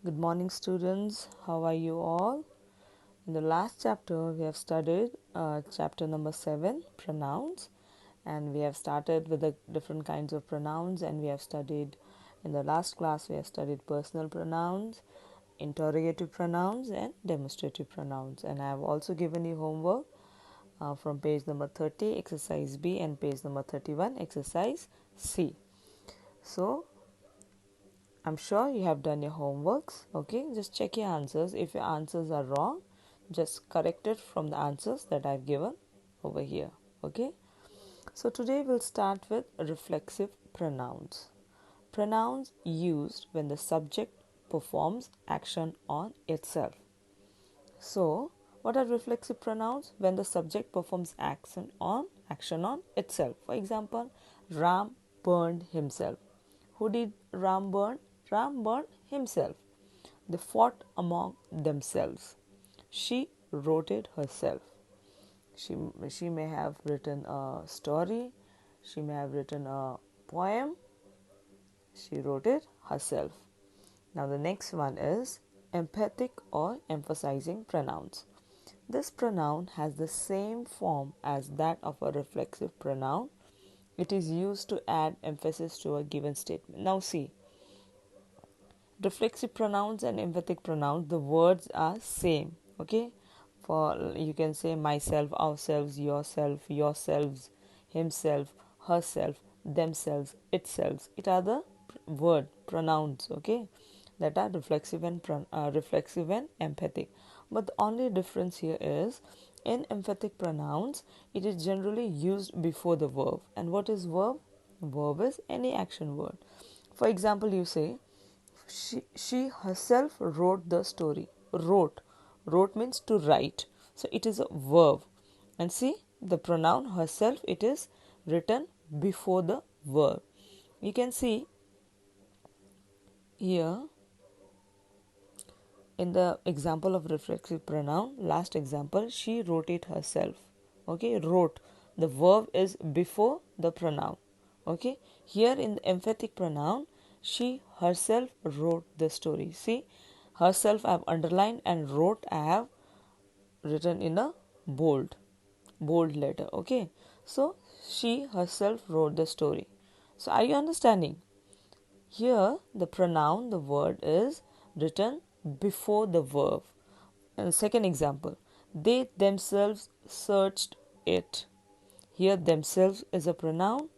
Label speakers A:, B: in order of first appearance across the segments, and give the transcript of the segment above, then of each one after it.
A: Good morning, students. How are you all? In the last chapter, we have studied chapter number 7, pronouns, and we have started with the different kinds of pronouns. And we have studied in the last class, we have studied personal pronouns, interrogative pronouns, and demonstrative pronouns. And I have also given you homework from page number 30, exercise B, and page number 31, exercise C. So, I'm sure you have done your homeworks. Okay, just check your answers. If your answers are wrong, just correct it from the answers that I've given over here. Okay, so today we'll start with reflexive pronouns. Pronouns used when the subject performs action on itself. So, what are reflexive pronouns? When the subject performs action on itself. For example, Ram burned himself. Who did Ram burn? Ram burned himself. They fought among themselves. She wrote it herself. She may have written a story. She may have written a poem. She wrote it herself. Now the next one is emphatic or emphasizing pronouns. This pronoun has the same form as that of a reflexive pronoun. It is used to add emphasis to a given statement. Now see, reflexive pronouns and emphatic pronouns, the words are same. Okay, for you can say myself, ourselves, yourself, yourselves, himself, herself, themselves, itself. It are the word pronouns. Okay, that are reflexive and emphatic. But the only difference here is in emphatic pronouns, it is generally used before the verb. And what is verb? Verb is any action word. For example, you say she herself wrote the story. Wrote means to write, so it is a verb. And see, the pronoun herself, it is written before the verb. You can see here in the example of reflexive pronoun, last example, she wrote it herself. Okay, wrote, the verb is before the pronoun. Okay, here in the emphatic pronoun, she herself wrote the story. See, herself I have underlined, and wrote I have written in a bold letter. Okay, so she herself wrote the story. So are you understanding? Here the pronoun, the word is written before the verb. And second example, they themselves searched it. Here themselves is a pronoun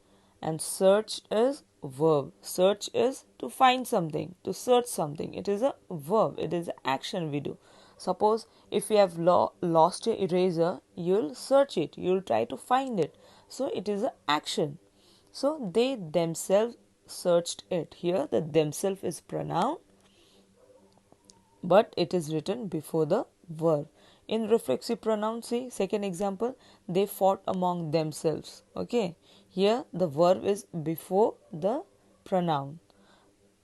A: and search is verb. Search is to find something, to search something. It is a verb. It is an action we do. Suppose if you have lost your eraser, you'll search it. You'll try to find it. So it is an action. So they themselves searched it. Here the themselves is pronoun, but it is written before the verb. In reflexive pronoun, see second example, they fought among themselves. Okay, here the verb is before the pronoun.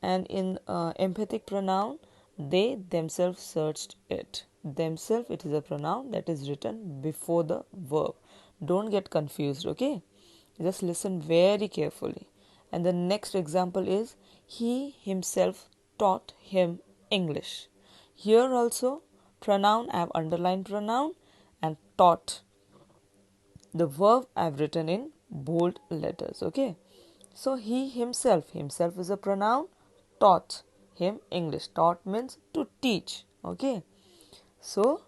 A: And in emphatic pronoun, they themselves searched it. Themselves, it is a pronoun that is written before the verb. Don't get confused. Okay, just listen very carefully. And the next example is he himself taught him English. Here also pronoun, I have underlined pronoun, and taught. The verb I have written in bold letters. Okay, so he himself is a pronoun, taught him English. Taught means to teach. Okay, so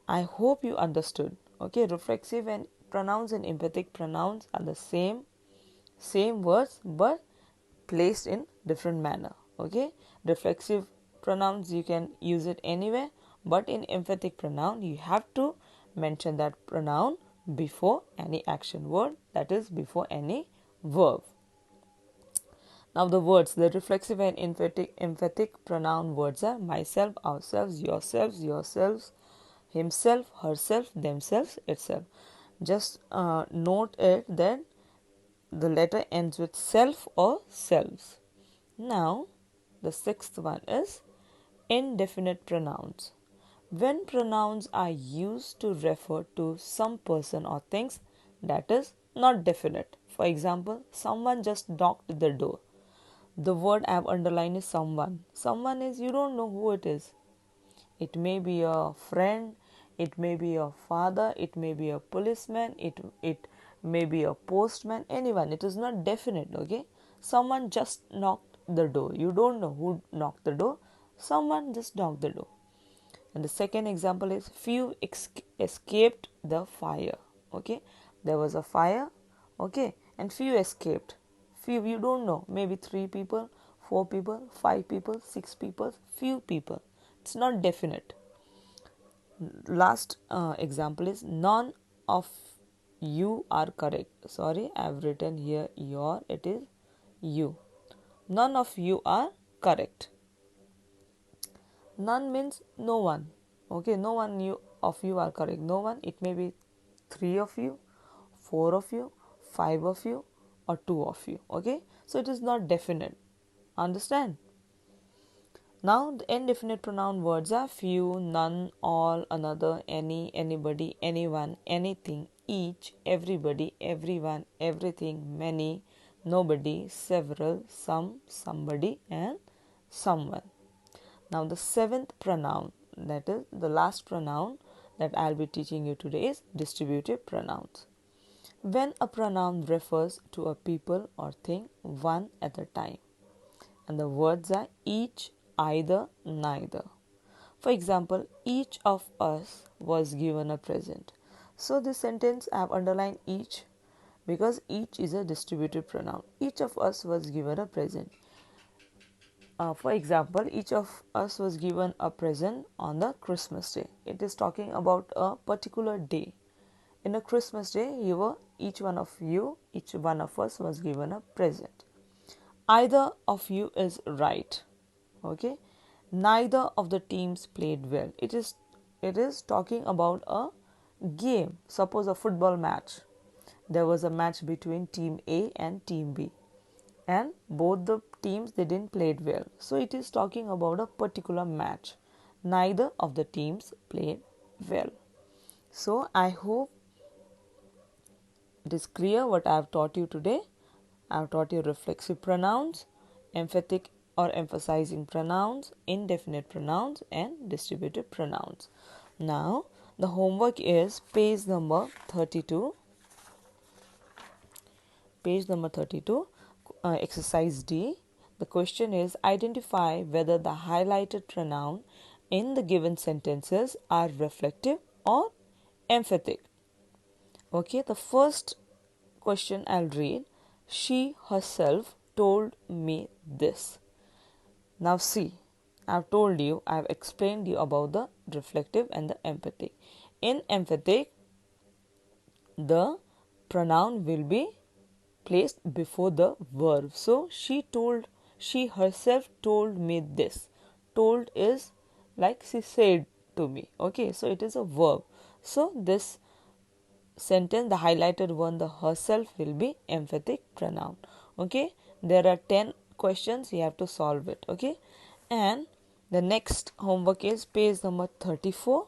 A: I hope you understood. Okay, reflexive and pronouns and emphatic pronouns are the same words but placed in different manner. Okay, reflexive pronouns you can use it anywhere, but in emphatic pronoun you have to mention that pronoun before any action word, that is before any verb. Now the words, the reflexive and emphatic pronoun words are myself, ourselves, yourselves, yourselves, himself, herself, themselves, itself. Just note it that the letter ends with self or selves. Now the sixth one is indefinite pronouns. When pronouns are used to refer to some person or things that is not definite. For example, someone just knocked the door. The word I have underlined is someone. Someone is, you don't know who it is. It may be a friend, it may be a father, it may be a policeman, it may be a postman, anyone. It is not definite, okay? Someone just knocked the door. You don't know who knocked the door. Someone just knocked the door. And the second example is few escaped the fire. Okay, there was a fire, okay, and few escaped. Few, you don't know, maybe 3 people, 4 people, 5 people, 6 people, few people. It's not definite. Last example is none of you are correct. Sorry, I have written here your, it is you. None of you are correct. None means no one. Okay, no one of you are correct. No one, it may be 3 of you, 4 of you, 5 of you, or 2 of you. Okay, so it is not definite. Understand? Now the indefinite pronoun words are few, none, all, another, any, anybody, anyone, anything, each, everybody, everyone, everything, many, nobody, several, some, somebody, and someone. Now the 7th pronoun, that is the last pronoun that I'll be teaching you today, is distributive pronouns. When a pronoun refers to a people or thing one at a time, and the words are each, either, neither. For example, each of us was given a present. So this sentence I have underlined each because each is a distributive pronoun. Each of us was given a present. For example, each of us was given a present on the Christmas day. It is talking about a particular day. In a Christmas day, each one of us was given a present. Either of you is right. Okay. Neither of the teams played well. It is talking about a game. Suppose a football match. There was a match between team A and team B, and both the teams, they didn't play it well. So it is talking about a particular match. Neither of the teams played well. So I hope it is clear what I have taught you today. I have taught you reflexive pronouns, emphatic or emphasizing pronouns, indefinite pronouns, and distributive pronouns. Now the homework is page number 32. Page number 32. Exercise D. The question is, identify whether the highlighted pronoun in the given sentences are reflective or emphatic. Okay, the first question I'll read. She herself told me this. Now see, I've told you, I've explained you about the reflective and the emphatic. In emphatic, the pronoun will be placed before the verb. So she herself told me this. Told is like she said to me. Okay, so it is a verb. So this sentence, the highlighted one, the herself, will be emphatic pronoun. Okay, there are 10 questions, you have to solve it. Okay, and the next homework is page number 34.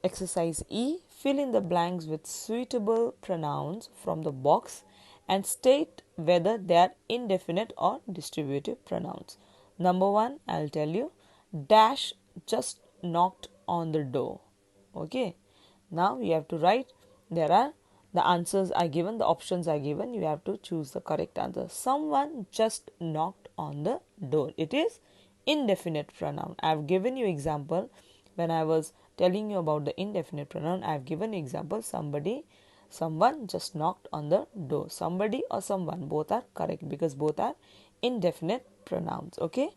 A: Exercise E. Fill in the blanks with suitable pronouns from the box and state whether they are indefinite or distributive pronouns. Number 1, I'll tell you, dash just knocked on the door. Okay. Now you have to write, the answers are given, the options are given, you have to choose the correct answer. Someone just knocked on the door. It is indefinite pronoun. I have given you example when I was telling you about the indefinite pronoun. I have given example, someone just knocked on the door. Somebody or someone, both are correct because both are indefinite pronouns. Okay,